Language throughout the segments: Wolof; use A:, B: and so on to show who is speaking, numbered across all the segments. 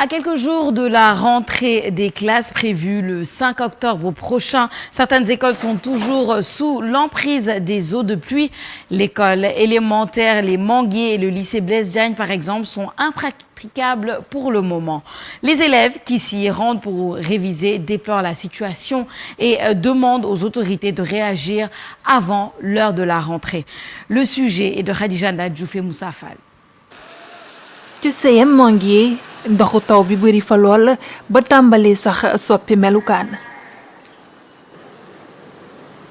A: À quelques jours de la rentrée des classes prévue le 5 octobre prochain, certaines écoles sont toujours sous l'emprise des eaux de pluie. L'école élémentaire Les Manguiers et le lycée Blaise Diagne, par exemple, sont impraticables pour le moment. Les élèves qui s'y rendent pour réviser déplorent la situation et demandent aux autorités de réagir avant l'heure de la rentrée. Le sujet est de Khadija Ndadjouf et Moussa Fall.
B: ci CM Manguier ndoxu taw bi bëri fa lool ba tàmbalee sax soppi melukaan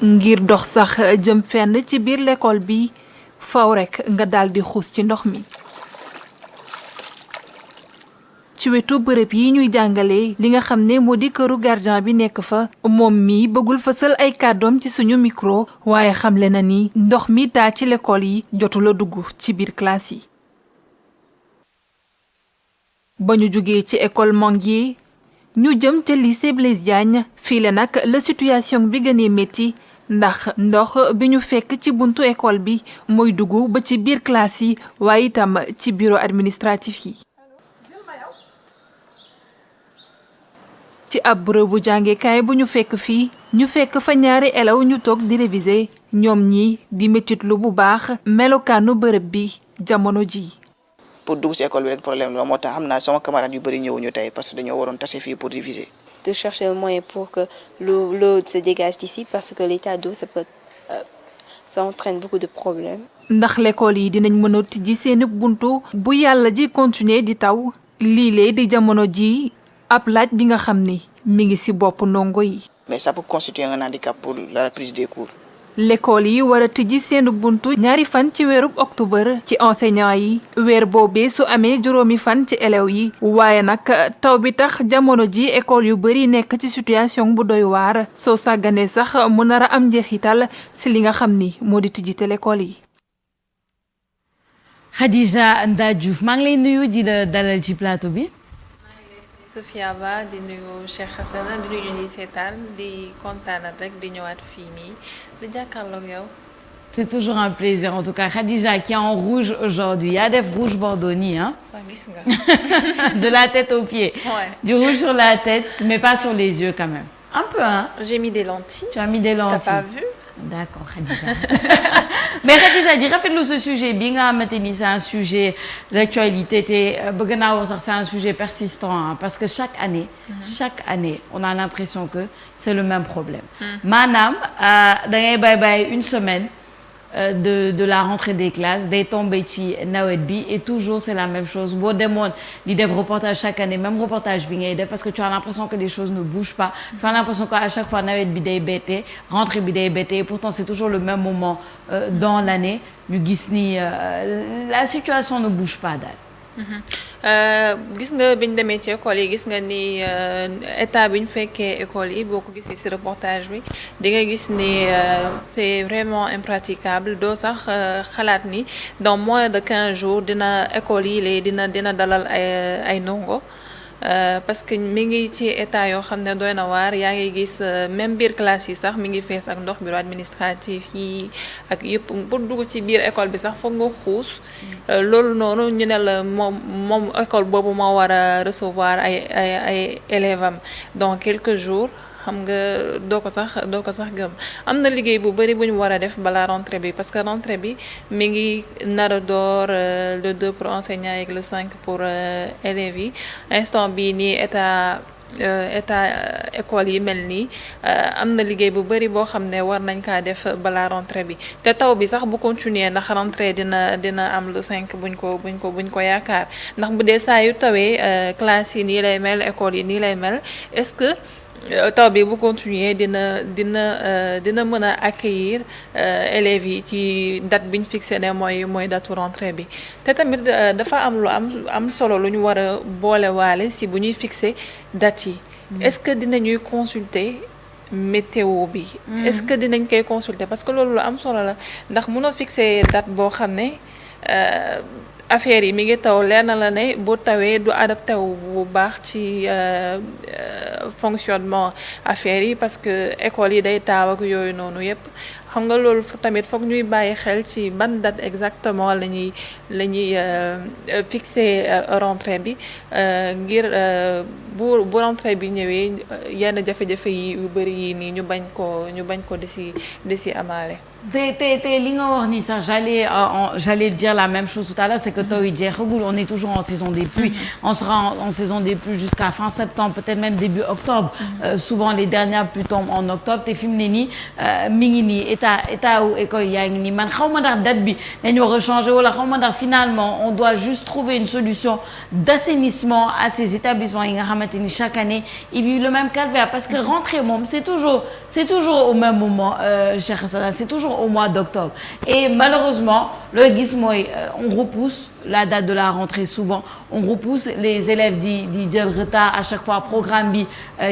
B: ngir dox sax jëm fenn ci biir l'école bi faw rek nga daldi xuus ci ndox mi ci wetu bërëb yi ñuy jàngale li nga xam ne moo di këru gardien bi nekk fa moom mi bëggul fësal ay kàddoom ci suñu micro waaye xamle na ni ndox mi taa ci l'école yi jotu la dugg ci biir classe yi ba ñu jógee ci école Manguier ñu jëm ca lycée Blaise Diagne fii la nag la situation bi gënee métti ndax ndox bi ñu fekk ci buntu école bi mooy dugg ba ci biir classe yi waaye itam ci bureau administratif yi ci ab bërëbu jàngekaay bu ñu fekk fii ñu fekk fa ñaari élèves ñu toog di réviser ñoom ñi di mettitlu bu baax melokaanu bërëb bi jamono ji
C: pour dugg ci école bi rek problème la moo tax xam naa sama camarade yu bëri ñëwuñu tey parce que dañoo waroon tase fii pour réviser.
D: De chercher un moyen pour que l'eau se dégage d'ici parce que l'état d'eau ça entraîne beaucoup de problèmes.
B: ndax l'école yi dinañ mën a tijji seen buntu bu yàlla ji continuer di taw lii lee di jamono ji ab laaj bi nga xam ni mi ngi ci bopp ndongo yi.
C: mais ça peut constituer un handicap pour la reprise des cours.
B: l'école yi war a tijji seen buntu ñaari fan ci weeru octobre ci enseignants yi weer boobee su amee juróomi fan ci élèves yi waaye nag taw bi tax jamono ji école yu bari nekk ci situation bu doy waar soo sàgganee sax mu nar a am njeexital ci li nga xam ni moo di tijjite l'école yi.
A: Khadija Ndadjouf maa ngi lay nuyu di la dalal ci plateau bi.
E: Sophia Ba di nuyu Cheikh Hassana di nuyu ñuy seetaan di kontaanat rek di ñëwaat fii nii di jàkkaarloog yow.
A: C'est toujours un plaisir en tout cas Khadija qui est en rouge aujourd'hui yaa def rouge bordeaux nii hein.
E: Waa gis nga.
A: De la tête aux pieds.
E: Ouais.
A: Du rouge sur la tête mais pas sur les yeux quand même. Un peu hein.
E: J'ai mis des lentilles.
A: Tu as mis des lentilles.
E: T'as pas vu?
A: D'accord Khadija. Mais Khadija di rafetlu ce sujet bi nga xamante ni c'est un sujet d'actualité te bëgg naa wax sax c'est un sujet persistant hein, parce que chaque année on a l'impression que c'est le même problème. Maanaam da ngay bàyyi une semaine de la rentrée des classes day tombé ci nawet bi et toujours c'est la même chose boo demoon di def reportage chaque année même reportage bi ngay def parce que tu as l'impression que les choses ne bougent pas tu as l'impression que à chaque fois nawet bi day bette rentrée bi day bette et pourtant c'est toujours le même moment dans l'année ñu gis ni la situation ne bouge pas daal.
E: Gis nga biñ demee ci école yi gis nga ni état bi ñu fekkee école yi boo ko gisee ci reportage bi di nga gis ni c'est vraiment impraticable doo sax xalaat ni dans moins de 15 jours dina école yi lay dina dalal ay ndongo parce que mi ngi ci état yoo xam ne doy na waar yaa ngi gis même biir classe yi sax mi ngi fees ak ndox bureau administratif yi ak yëpp pour dugg ci biir école bi sax foog nga xuus loolu noonu ñu ne la moom école boobu moo war a recevoir ay élèves am dans quelques jours xam nga doo ko sax gëm am na liggéey bu bari bu ñu war a def balaa rentrée bi parce que rentrée bi mi ngi nar a door le 2 pour enseignants yeeg le 5 pour élèves yi instant bii nii état école yi mel nii am na liggéey bu bari boo xam ne war nañ kaa def balaa rentrée bi te taw bi sax bu continuer ndax rentrée dina am le 5 buñ ko yaakaar ndax bu dee saa yu tawee classe yi nii lay mel école yi nii lay mel est-ce que taw bi bu continuer dina mën a accueillir élèves yi ci date biñ fixé ne mooy datu rentrée bi te tamit dafa am lu am solo lu ñu war a boolewaale si bu ñuy fixé date yi est-ce que dinañuy consulter météo bi est-ce que dinañ koy consulter parce que loolu lu am solo la ndax mënoo fixé date boo xam ne affaire yi mi ngi taw leer na la ne bu tawee du adapté wu bu baax ci fonctionnement affaire yi parce que école yi day taaw ak yooyu noonu yépp xam nga loolu tamit foog ñuy bàyyi xel ci ban date exactement la ñuy fixer rentrée bi ngir bu rentrée bi ñëwee yenn jafe-jafe yi yu bëri yi nii ñu bañ ko di si amaale.
A: te li nga wax ni sax j'allais dire la même chose tout à l'heure, c'est que taw yi jeexagul, on est toujours en saison des pluies, on sera en saison des pluies jusqu'à fin septembre, peut-être même début octobre. Souvent les dernières pluies tombent en octobre te fi mu ne nii mi ngi nii état wu école yaa ngi nii man xaw ma ndax date bi dañu war a changer wala xaw ma ndax finalement on doit juste trouver une solution d'assainissement à ces établissements yi nga xamante ni chaque année ils vivent le même calvaire, parce que rentrée moom c'est toujours au même moment, Cheikh Hassana, c'est toujours au mois d'octobre, et malheureusement le gis mooy on repousse la date de la rentrée, souvent on repousse, les élèves di jël retard à chaque fois, programme bi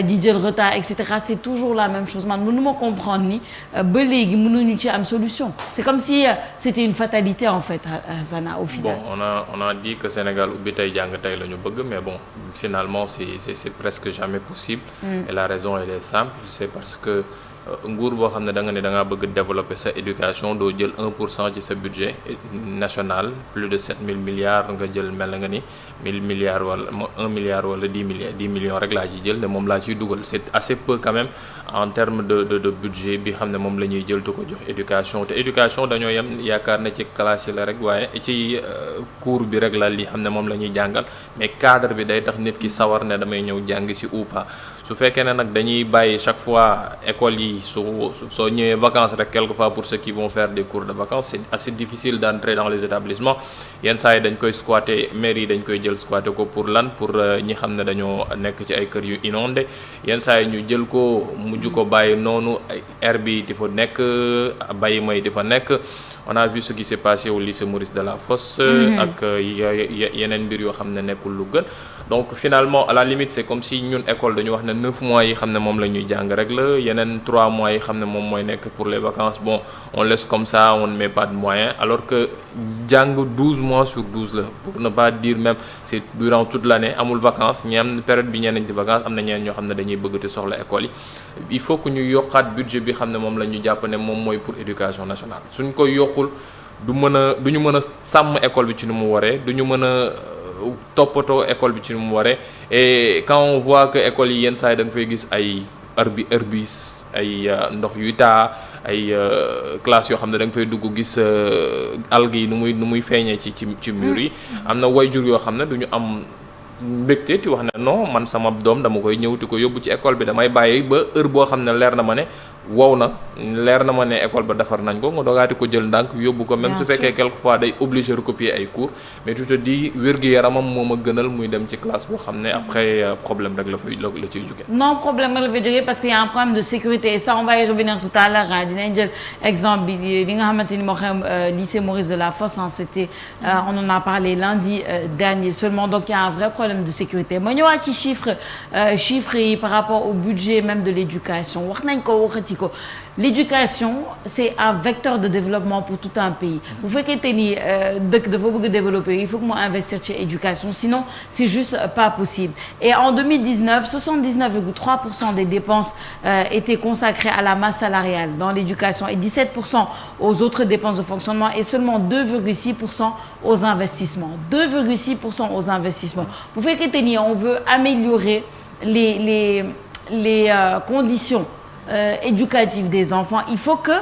A: di jël retard, etc. C'est toujours la même chose. Man mënuma comprendre ni ba léegi mënuñu ci am solution. C'est comme si c'était une fatalité en fait, Hassana, au final.
F: Bon, on a dit que Sénégal ubbi tey jàng tey la ñu bëgg, mais bon finalement c'est presque jamais possible. Et la raison elle est simple, c'est parce que nguur boo xam ne da nga bëgg développer sa éducation doo jël 1% ci sa budget national, plus de 7000 milliards nga jël mel na nga ni 1000 milliards wala 1 milliard wala 10 millions rek laa ci jël ne moom laa ciy dugal. C'est assez peu quand même en termes de budget bi xam ne moom la ñuy jël te ko jox éducation, te éducation dañoo yem yaakaar na ci classe yi la rek, waaye ci cours bi rek la li xam ne moom la ñuy jàngal, mais cadre bi day tax nit ki sawar ne damay ñëw jàng ci ou pas. su fekkee ne nag dañuy bàyyi chaque fois école yi soo ñëwee vacances rek quelquefois pour ceux qui vont faire des cours de vacances c'est assez difficile d'entrer dans les établissements. Yenn saa yi dañ koy squatter, mairie yi dañ koy jël squatter ko pour lan, pour ñi xam ne dañoo nekk ci ay kër yu inondé. Yenn saa yi ñu jël ko mujj ko bàyyi noonu, air bi di fa nekk, bàyyi may di fa nekk. On a vu ce qui s'est passé au lycée Maurice Delafosse ak yeneen mbir yoo xam ne nekkul lu gën. Donc finalement à la limite c'est comme si ñun école dañu wax ne 9 mois yi xam ne moom la ñuy jàng rek la, yeneen 3 mois yi xam ne moom mooy nekk pour les vacances, bon on laisse comme ça, on ne met pas de moyens, alors que jàng 12 mois sur 12 la, pour ne pas dire même c'est durant toute l'année, amul vacances, ñi am période bi ñeneen di vacances, am na ñeneen ñoo xam ne dañuy bëgg te soxla école yi. Il faut que ñu yokkaat budget bi xam ne moom la ñu jàpp ne moom mooy pour éducation nationale. Suñ ko yokkul du ñu mën a sàmm école bi ci nu mu waree, du ñu mën a toppatoo école bi ci nu mu waree. Et quand on voit que école yi yenn saa yi da nga fay gis ay herbis, ay ndox yuy taa, ay classe yoo xam ne da nga fay dugg gis algues yi nu muy feeñee ci mur yi. Am na wayjur yoo xam ne du ñu am mbégte ti wax ne non man sama doom dama koy ñëw ti ko yóbbu ci école bi, damay bàyyi ba heure boo xam ne leer na ma ne wow na, leer na ma ne école ba defar nañ ko, nga doogaati ko jël ndànk yóbbu ko, même su fekkee quelquefois day obligé recopier ay cours, mais tu te dis wér-gu-yaramam moo ma gënal muy dem ci classe boo xam ne après problème rek la ciy jóge. Non
A: problème rek la fay jóge, parce qu'il y a un problème de sécurité, et ça on va y revenir tout à l'heure. Dinañ jël exemple bi li nga xamante ni moo xam lycée Maurice Delafosse, c'était on en a parlé lundi dernier seulement, donc il y a un vrai problème de sécurité. Ma ñëwaat ci chiffres yi par rapport au budget même de l'éducation, wax nañ ko waxati ko. L'éducation c'est un vecteur de développement pour tout un pays. Bu fekkente ni dëkk dafa bëgg développer, il faut que mu investir ci éducation, sinon c'est juste pas possible. Et en 2019, 79,3% des dépenses étaient consacrées à la masse salariale dans l'éducation et 17% aux autres dépenses de fonctionnement et seulement 2,6% aux investissements. 2,6% aux investissements. Bu fekkente ni on veut améliorer les conditions éducative des enfants, il faut que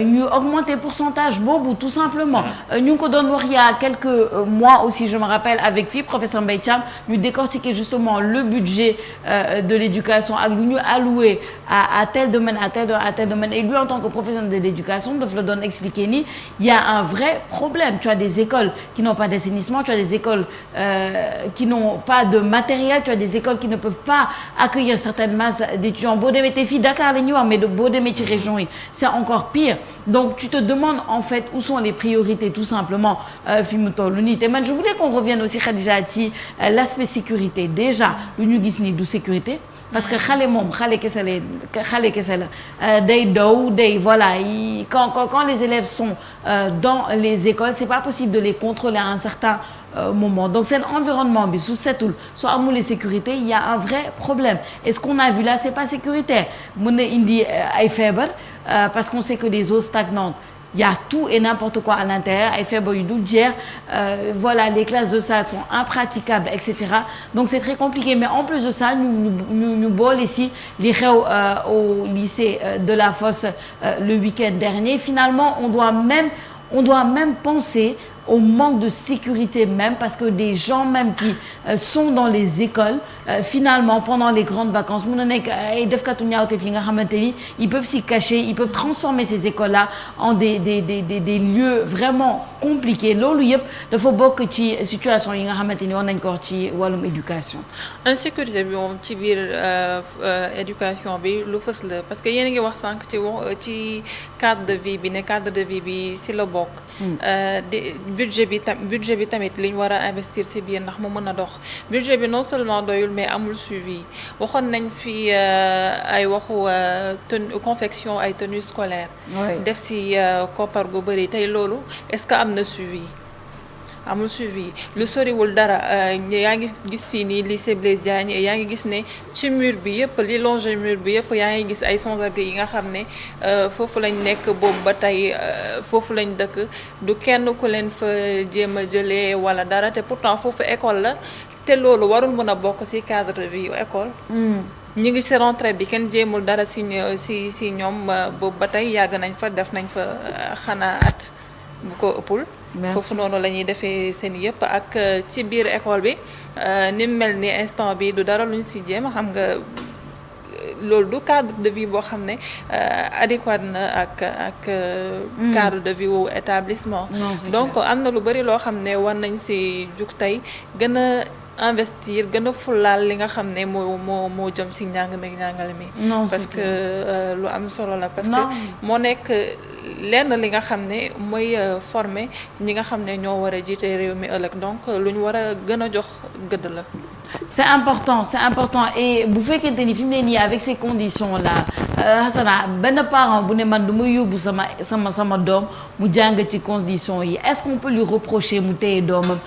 A: ñu augmenter pourcentage boobu tout simplement. Ñu ngi ko doon wax il y a quelques mois aussi, je me rappelle, avec fii professeur Mbaye Thiam, ñu décortiquer justement le budget de l'éducation ak lu ñu alloué à tel domaine, à tel domaine, et lui en tant que professionnel de l'éducation daf la doon expliquer ni il y a un vrai problème. Tu as des écoles qui n'ont pas d'assainissement, tu as des écoles qui n'ont pas de matériel, tu as des écoles qui ne peuvent pas accueillir certaines masses d'étudiants. Boo demee te fii Dakar la ñuy wax, mais boo demee ci région yi c'est encore pire. Donc tu te demandes en fait où sont les priorités tout simplement fi mu toll nii. Te man je voulais qu'on revienne aussi Khadija ci l'aspect sécurité. Déjà lu ñu gis ni du sécurité, parce que xale moom xale kese la day daw day voilà quand les élèves sont dans les écoles c'est pas possible de les contrôler à un certain moment donc seen environnement bi su setul su amul sécurité il y a un vrai problème et ce qu'on a vu là c'est pas sécuritaire mën na indi ay feebar parce qu'on sait que les eaux stagnantes il y a tout et n'importe quoi à l'intérieur ay feebar yu dul jeex voilà les classes de salle sont impraticables et cetera donc c'est très compliqué mais en plus de ça ñu boole ici li xew au lycée de la Fosse le week-end dernier finalement on doit même penser au manque de sécurité même parce que des gens même qui sont dans les écoles finalement pendant les grandes vacances mun na nekk ay defkatu ñaawteef yi nga xamante ni ils peuvent s'y cacher ils peuvent transformer ces écoles là en des lieux vraiment compliqués loolu yëpp dafa bokk ci situation yi nga xamante ni war nañ ko wax ci wàllum éducation.
E: insécurité bi moom ci biir éducation bi lu fës la parce que yéen a ngi wax sànq ci cadre de vie bi ne cadre de vie bi si la bokk. budget bi tamit li ñu war a investir ci biir ndax mu mën a dox budget bi non seulement doyul mais amul suivi waxoon nañ fi ay waxu confection ay tenues scolaires. def ci koppar gu bëri tey loolu est-ce que am na suivi. amul suivi lu soriwul dara yaa ngi gis fii nii lycée Blaise Diagne yaa ngi gis ne ci mur bi yëpp li longe mur bi yëpp yaa ngi gis ay sans-abri yi nga xam ne foofu lañ nekk boobu ba tey foofu lañ dëkk du kenn ku leen fa jéem a jëlee wala dara te pourtant foofu école la te loolu warul mën a bokk ci cadre de vie école. ñi ngi ci rentrée bi kenn jéemul dara ci ñoom boobu ba tey yàgg nañ fa def nañ fa xanaa at bu ko ëppul. foofu noonu la ñuy defee seen yëpp ak ci biir école bi ni mel ni instant bi du dara luñ ci jéem xam nga loolu du cadre de vie boo xam ne adéquat na ak cadre de vie wu établissement donc am na lu bari loo xam ne war nañ ci jug tey gën a investir gën a fulaal li nga xam ne moo jëm ci njàng meeg njàngale mi parce que lu am solo la parce que moo nekk lenn li nga xam ne mooy former ñi nga xam ne ñoo war a jiite réew mi ëllëg donc lu ñu war a gën a jox gëdd la.
A: c'est important et bu fekkente ni fi mu ne nii avec ces conditions là Hassana benn parent bu ne man du ma yóbbu sama doom mu jàng ci conditions yi est-ce qu'on peut lui reprocher mu téye doomam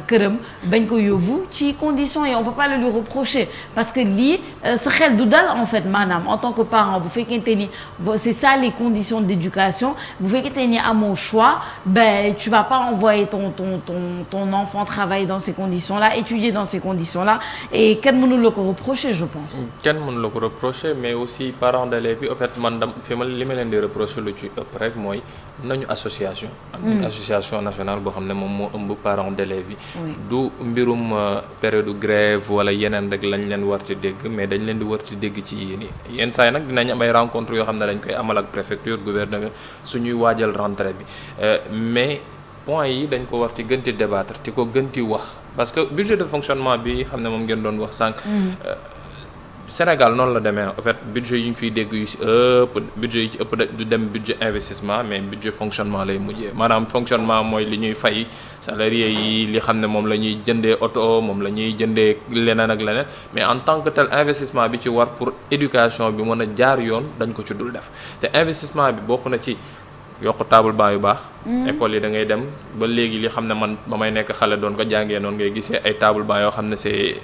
A: këram bañ ko yóbbu ci conditions yi on peut pas le lui reprocher parce que lii sa xel du dal en fait maanaam en tant que parent bu fekkente ni c'est ça les conditions d'éducation bu fekkente ni amoo choix ben tu vas pas envoyer ton enfant travailler dans ces conditions là étudier dans ces conditions là et kenn mënu la ko reprocher je pense.
F: kenn mënu la ko reprocher mais aussi parents d'élèves yi en fait man li ma leen di reprocher lu ci ëpp rek mooy nañu association. am association nationale boo xam ne moom moo ëmb parents d'élèves yi. du mbirum période grève wala yeneen rek lañ leen war ci dégg mais dañ leen di war ci dégg ci yenn saa yi nag dinañ am ay rencontres yoo xam ne dañ koy amal ak préfecture gouverneur suñuy waajal rentrée bi mais. point yi dañ ko war ci gën ci débattre ci ko gën ci wax parce que budget de fonctionnement bi xam ne moom ngeen doon wax sànq. Sénégal noonu la demee en fait budget yi ñu fiy dégg yu ci ëpp budget yi ci ëpp du dem budget investissement mais budget fonctionnement lay mujjee maanaam fonctionnement mooy li ñuy fay salarié yi li xam ne moom la ñuy jëndee oto moom la ñuy jëndee leneen ak leneen mais en tant que tel investissement bi ci war pour éducation bi mën a jaar yoon dañ ko ci dul def te investissement bi bokk na ci. yokk table banc yu baax. école yi da ngay dem ba léegi li xam ne man ba may nekk xale doon ko jàngee noonu ngay gisee ay table banc yoo xam ne c'est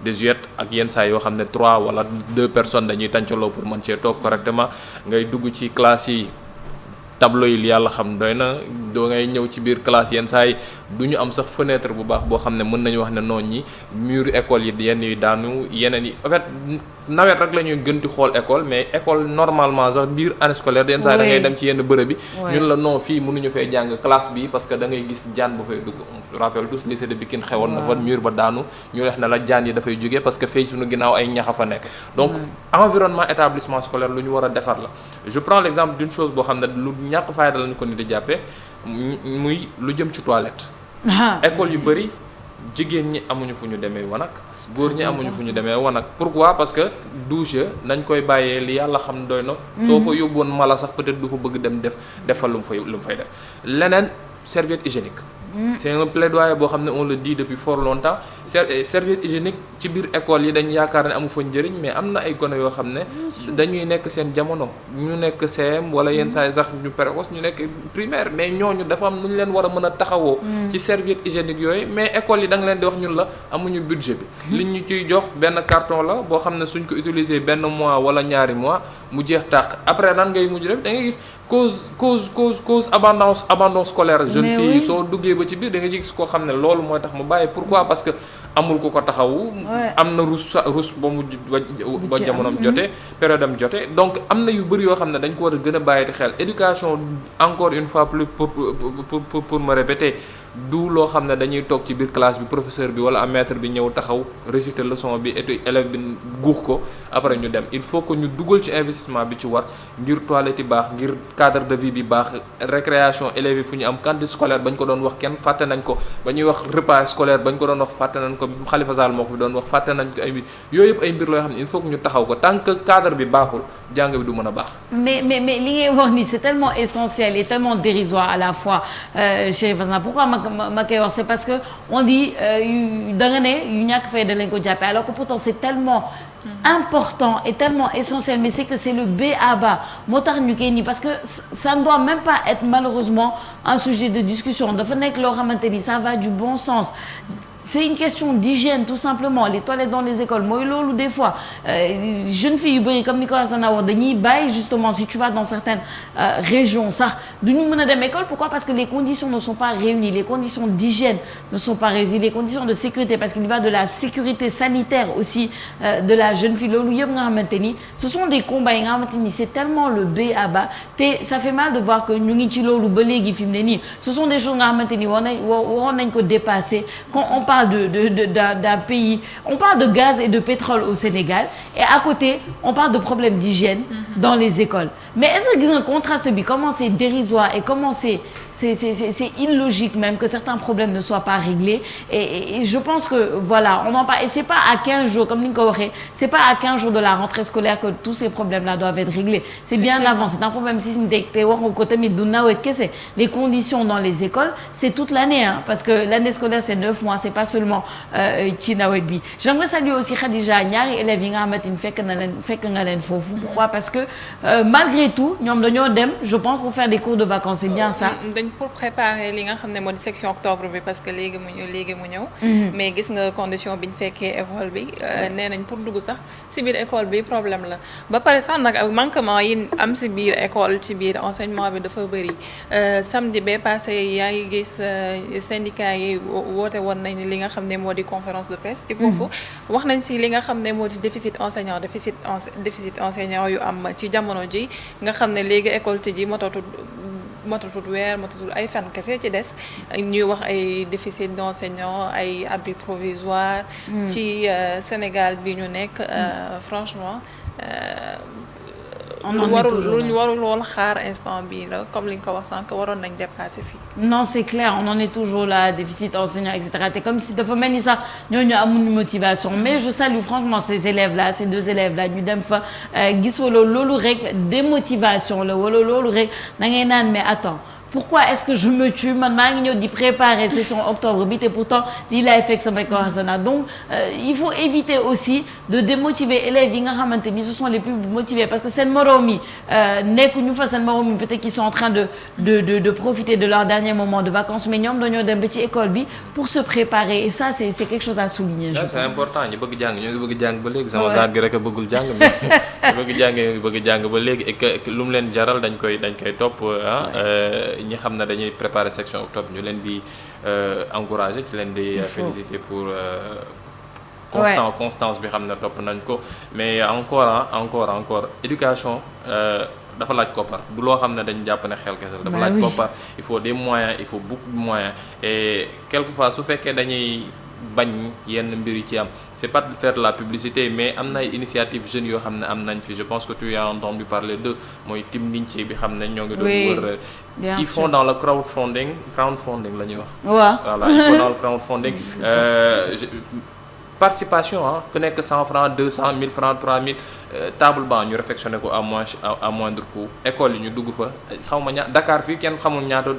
F: désuète ak yenn saa yoo xam ne 3 wala 2 personnes dañuy tàncaloo pour mën cee toog correctement ngay dugg ci classe yi tableau yi li yàlla xam doy na doo ngay ñëw ci biir classe yenn saa yi du ñu am sax fenêtre bu baax boo xam ne mën nañu wax ne noonu ñi mur école yi yenn yi daanu yeneen yi en fait nawet rek la ñuy gën di xool école mais école normalement sax biir année scolaire yenn saa yi da ngay dem ci yenn bërëb bi ñun la non fii mënuñu fee jàng classe bi parce que da ngay gis jaan ba fay dugg on rappelle tous lycée de Pikine xewoon na fa mur ba daanu ñu wax ne la jaan yi dafay jógee parce que fay suñu ginnaaw ay ñaxa fa nekk donc environnement établissement scolaire lu ñu war a defar la je prends l'exemple d'une chose boo xam ne lu ñàkk fayda lañu ko ni di jàppee muy lu jëm ci toilette école yu bëri jigéen ñi amuñu fu ñu demee wanag góor ñi amuñu fu ñu demee wanag pourquoi parce que douche nañ koy bàyyee li yàlla xam doy na soo fa yóbboon mala sax peut-être du fa bëgg dem defal lu mu fay def leneen serviette hygiénique c'est un plaidoyer boo xam ne on le dit depuis fort longtemps serviette hygiénique ci biir école yi dañ yaakaar ne amu fa njëriñ mais am na ay gone yoo xam ne dañuy nekk seen jamono ñu nekk CM wala yenn saa yi sax ñu précoce ñu nekk primaire mais ñooñu dafa am nu ñu leen war a mën a taxawoo ci serviette hygiénique yooyu mais école yi da nga leen di wax ñun la amuñu budget bi li ñu ciy jox benn carton la boo xam ne suñ ko utiliser benn mois wala ñaari mois mu jeex tàq après nan ngay mujj def da ngay gis cause abandon scolaire jeune fille yi soo duggee ba ci biir da nga gis koo xam ne loolu mooy tax mu bàyyi pourquoi parce que amul ku ko taxawu am na rus ba mu ba jamonoom jotee période am jotee donc am na yu bëri yoo xam ne dañ ko war a gën a bàyyi di xel éducation encore une fois plus pour me répéter du loo xam ne dañuy toog ci biir classe bi professeur bi wala maître bi ñëw taxaw réciter leçon bi et élève bi guux ko après ñu dem il faut que ñu dugal ci investissement bi ci war ngir toilette yi baax ngir cadre de vie bi baax récréation élèves yi fu ñu am cantine scolaire bañ ko doon wax kenn fàtte nañ ko ba ñuy wax repas scolaire bañ ko doon wax fàtte nañ ko Khalifa Sall moo ko fi doon wax fàtte nañ ko ay mbir yooyu yëpp ay mbir loo xam ne il faut que ñu taxaw ko tant que cadre bi baaxul jàng bi du mën a baax.
A: mais li ngay wax ni c'est tellement essentiel et tellement dérisoire à la fois chez Vasna pourquoi ma koy wax c'est parce que on dit da nga ne yu ñàkk fay da lañ ko jàppee alors que pourtant c'est tellement important et tellement essentiel mais c'est que c'est le B à bas moo tax ñu koy nii parce que ça ne doit même pas être malheureusement un sujet de discussion dafa nekk loo xamante ni ça va du bon sens. C'est une question d'hygiène tout simplement les toilettes dans les écoles mooy loolu des fois jeunes filles yu bëri comme ni ko Assane wax dañuy bàyyi justement si tu vas dans certaines régions sax du ñu mën a dem école pourquoi parce que les conditions ne sont pas réunies les conditions d'hygiène ne sont pas réunies les conditions de sécurité parce qu'il y va de la sécurité sanitaire aussi de la jeune fille loolu yëpp nga xamante ni ce sont des combats yi nga xamante ni c'est tellement le B à bas te ça fait mal de voir que ñu ngi ci loolu ba léegi fi mu ne nii ce sont des choses nga xamante ni waroon nañ ko dépasser quand on parle d'un pays on parle de gaz et de pétrole au Sénégal et à côté on parle de problèmes d'hygiène dans les écoles mais est-ce que gis nga contraste bi comment c'est dérisoire et comment c'est illogique même que certains problèmes ne soient pas réglés et je pense que voilà on en parle et c'est pas à 15 jours comme ni nga ko waxee c'est pas à 15 jours de la rentrée scolaire que tous ces problèmes-là doivent être réglés c'est bien avant c'est un problème systémique te wax nga ko tamit du nawet kese les conditions dans les écoles c'est toute l'année parce que l'année scolaire c'est 9 mois c'est pas seulement ci nawet bi j'aimerais saluer aussi Khadija ñaari élèves yi nga xamante ni fekk nga leen foofu pourquoi parce que malgré tout ñoom dañoo dem je pense pour faire des cours de vacances c'est bien ça
E: pour préparer li nga xam ne moo di section octobre bi parce que léegi mu ñëw mais gis nga condition bi ñu fekkee école bi nee nañ pour dugg sax ci biir école bi problème la ba pare sax nag manquement yi am ci biir école ci biir enseignement bi dafa bëri samedi bee passé yaa ngi gis syndicat yi woote woon nañ li nga xam ne moo di conférence de presse ci foofu wax nañ ci li nga xam ne moo di déficit enseignant yu am ci jamono ji nga xam ne léegi école ci ji matatul weer matatul ay fan kese ci des ñuy wax ay déficit d'enseignants ay abri provisoire ci Sénégal bi ñu nekk franchement lu ñu warul woon xaar instant bii la comme li nga ko wax sànq waroon nañ dépasser fii.
A: non c'est clair on en est toujours là déficit enseignant et cetera te comme si dafa mel ni sax ñooñu amuñu motivation mais je salue franchement ces élèves là ces deux élèves là ñu dem fa gis wala loolu rek démotivation la wala loolu rek da ngay naan mais attends. Pourquoi est-ce que je me tue man maa ngi ñëw di préparer session octobre bi te pourtant lii laay fekk samay corsana donc il faut éviter aussi de démotiver élèves yi nga xamante ni ce sont les plus motivés parce que seen moroom yi nekkuñu fa seen moroom yi peut-être qu'ils sont en train de profiter de leur dernier moment de vacances mais ñoom dañoo dem ba ci école bi pour se préparer et ça c'est quelque chose à souligner. je pense
F: c'est important ñu bëgg jàng ñoo ngi bëgg jàng ba léegi sama genre gi rek a bëggul jàng mais bëgg jàng ba léegi et que lu mu leen jaral dañ koy topp ñi xam ne dañuy préparer section octobre ñu leen di encourager ci leen di féliciter pour constance bi xam ne topp nañ ko mais encore éducation dafa laaj koppar du loo xam ne dañ jàpp ne xel kese dafa laaj koppar il faut des moyens il faut beaucoup de moyens et quelquefois su fekkee dañuy bañ yenn mbir yi ci am c'est pas de faire de la publicité mais am na ay initiative jeunes yoo xam ne am nañ fi je pense que tu as entendu parler de mooy Tim Ninci bi xam ne ñoo ngi doon wër ils font dans le crowdfunding la ñuy wax voilà ils font dans le crowdfunding participation ku nekk 100 francs 200 1000 francs 3000 table banc ñu réfectionné ko à moindre coût école yi ñu dugg fa xaw ma Dakar fii kenn xamul ñaata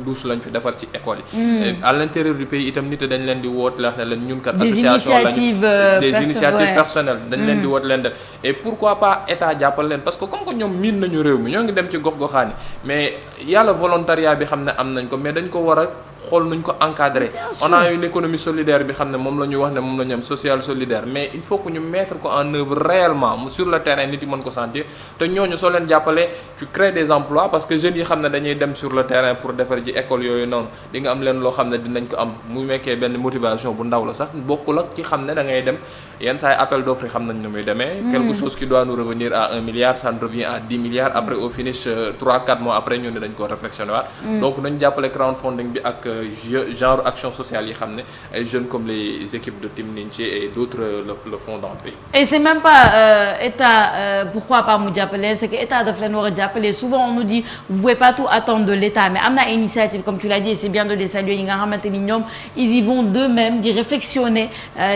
F: douche lañ fi defar ci école yi. À l'intérieur du pays itam nit dañ leen di woote la ne leen ñun kat association lañu des initiatives personnelles dañ leen di woote leen def et pourquoi pas état jàppal leen parce que comme que ñoom miin nañu réew mi ñoo ngi dem ci gox-goxaan yi mais yàlla volontariat bi xam ne am nañ ko mais dañ ko war a xool nuñ ko encadrer. On a une économie solidaire bi xam ne moom la ñu wax ne moom la ñu am social solidaire mais il faut que ñu mettre ko en œuvre réellement sur le terrain nit yi mën ko sentir te ñooñu soo leen jàppalee tu crées des emplois parce que jeunes yi xam ne dañuy dem sur le terrain pour defar ji école yooyu noonu di nga am leen loo xam ne dinañ ko am mu mekkee benn motivation bu ndaw la sax bokkul ak ci xam ne da ngay dem yenn saa yi appel d'offres yi xam nañ nu muy demee. quelque chose qui doit nous revenir à 1 milliard ça nous revient à 10 milliards après au finish 3-4 mois après ñu ne dañ ko réflexionné waat donc nañ jàppale crowdfunding bi ak genre action sociale yi xam ne ay jeunes comme les équipes de Team Ninchi et d'autres le font dans le pays.
A: Et c'est même pas état pourquoi pas mu jàppale c'est que état daf leen war a jàppale souvent on nous dit vous pouvez pas tout attendre de l'état mais am na initiative comme tu l'as dit et c'est bien de les saluer yi nga xamante ni ñoom ils y vont d'eux-mêmes di réfectionner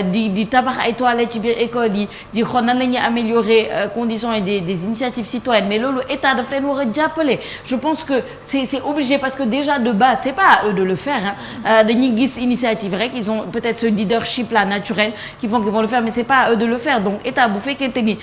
A: di tabax ay toilettes ci biir école yi di xool nan la ñuy améliorer conditions et des initiatives citoyennes mais loolu état daf leen war a jàppale je pense que c'est obligé parce que déjà de base c'est pas à eux de le faire dañuy gis initiative rek ils ont peut-être ce leadership là naturel qui font qu'ils vont le faire mais c'est pas à eux de le faire donc état bu fekkente ni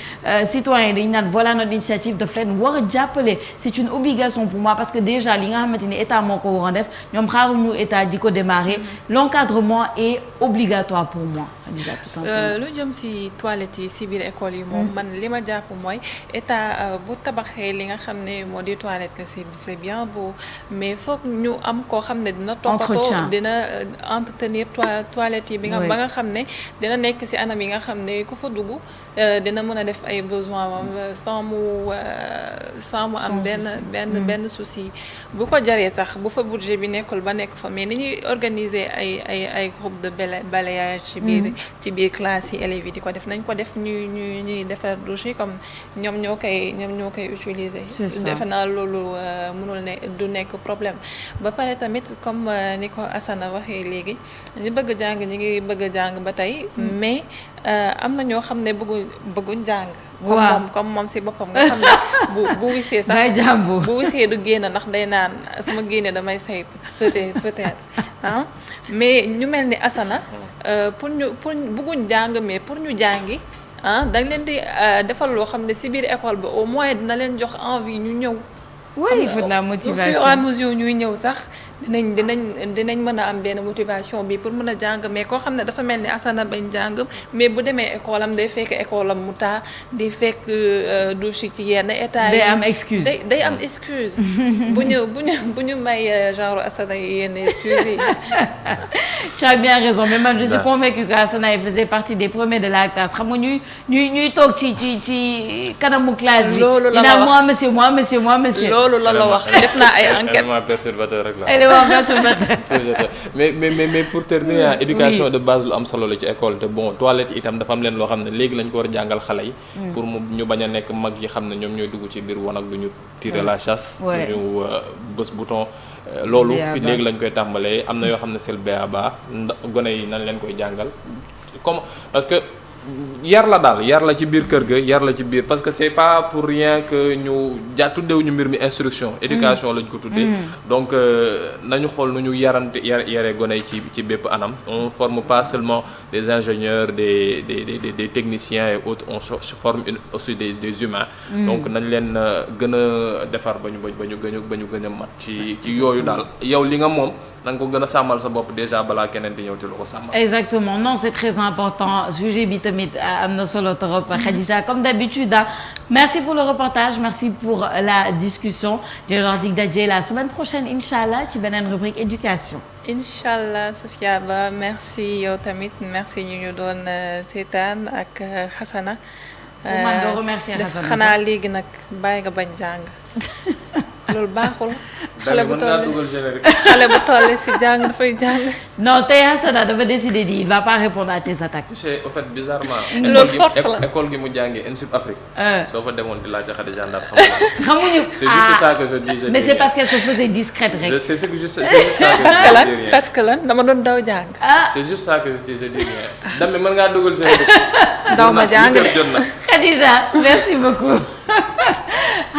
A: citoyens dañu naan voilà notre initiative daf leen war a jàppale c'est une obligation pour moi parce que déjà li nga xamante ni état moo ko war a def ñoom xaaruñu état di ko démarrer l'encadrement est obligatoire pour moi déjà tout simplement.
E: lu jëm ci toilettes yi ci biir école yi moom man li ma jàpp mooy état bu tabaxee li nga xam ne moo di toilette que c'est bien beau mais foog ñu am koo xam ne dina toppatoo dina entretenir toilettes yi bi nga ba nga xam ne dina nekk ci anam yi nga xam ne ku fa dugg dina mën a def ay besoins moom sans mu am benn souci bu ko jaree sax bu fa budget bi nekkul ba nekk fa mais ni ñuy organiser ay groupe de balayage ci biir classe yi élèves yi di ko def nañ ko def ñuy defar douche comme ñoom ñoo koy utiliser defe naa loolu mënul ne du nekk problème ba pare tamit comme ni ko Assana waxee léegi ñi bëgg jàng ñi ngi bëgg jàng ba tey mais am na ñoo xam ne bëgguñ jàng comme moom ci boppam nga xam ne bu wisee sax bu wisee du génn ndax day naan sama génne damay say peut-être mais ñu mel ni Assana pour bëgguñ jàng mais pour ñu jàngi da leen di defal loo xam ne ci biir école ba au moins dina leen jox envie ñu ñëw.
A: oui il faut de la motivation
E: au fur et à mesure ñuy ñëw sax dinañ mën a am benn motivation bi pour mën a jàng mais koo xam ne dafa mel ni Assana bañ jàng mais bu demee école am day fekk école am mu taa day fekk douche ci yenn état yi. day am excuse. bu ñu may genre Assana yi yenn excuse yi.
A: Tu as bien raison mais man je suis convaincue que Assana il faisait partie des premiers de la classe xam nga ñuy toog ci kanamu classe bi.
E: loolu la la wax
A: moi monsieur.
E: loolu la la wax def naa ay enquêtes.
F: élément perturbateur rek la. mais pour terminer éducation de base lu am solo la ci école te bon toilette itam dafa am leen loo xam ne léegi lañ ko war a jàngal xale yi pour ñu bañ a nekk mag yi xam ne ñoom ñooy dugg ci biir wanag du ñu tirer la chasse du ñu bës bouton loolu fi léegi lañ koy tàmbalee am na yoo xam ne c'est le b.a.-ba gone yi nan leen koy jàngal comme parce que yar la ci biir kër ga yar la ci biir parce que c'est pas pour rien que ñu tuddewuñu mbir mi instruction éducation lañ ko tuddee donc nañu xool nu ñu yaree gone yi ci bépp anam on forme pas seulement des ingénieurs des techniciens et autres on forme aussi des humains donc nañ leen gën a defar ba ñu gën a mat ci yooyu daal yow li nga moom na nga ko gën a sàmmal sa bopp déjà balaa keneen di ñëw te lu ko sàmmal.
A: Exactement non c'est très important sujet bi tamit am na solo trop Khadija comme d'habitude merci pour le reportage merci pour la discussion je leur dis daje la semaine prochaine inchallah ci beneen rubrique éducation.
E: Inch'Allah Sophia Ba merci yow tamit merci ñu doon seetaan ak Hassana.
A: man doo remercier Hassana
E: xanaa léegi nag bàyyi nga bañ jàng. loolu baaxul. xale bu toll si jàng dafay jàng.
A: non tey Hassana dafa décider di il va pas répondre à tes attaques.
F: tu sais au fait bizarrement.
E: loolu force la
F: école gi mu jàngee INSUP Afrique. soo fa demoon di laajte Khadija Ndar
A: xamuñu.
F: c'est juste ça que je dis.
A: mais c'est parce qu'elle se faisait discrète rek.
F: c'est juste ça que je dis.
E: parce que lan dama doon daw jàng.
F: c'est juste ça que je dis rien. Dame mën ngaa dugal générique.
E: daw ma jàng
F: jot na.
A: Khadija, merci beaucoup.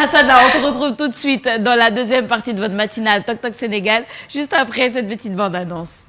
A: Hassana, on te retrouve tout de suite dans la deuxième partie de votre matinale Toc Toc Sénégal, juste après cette petite bande-annonce.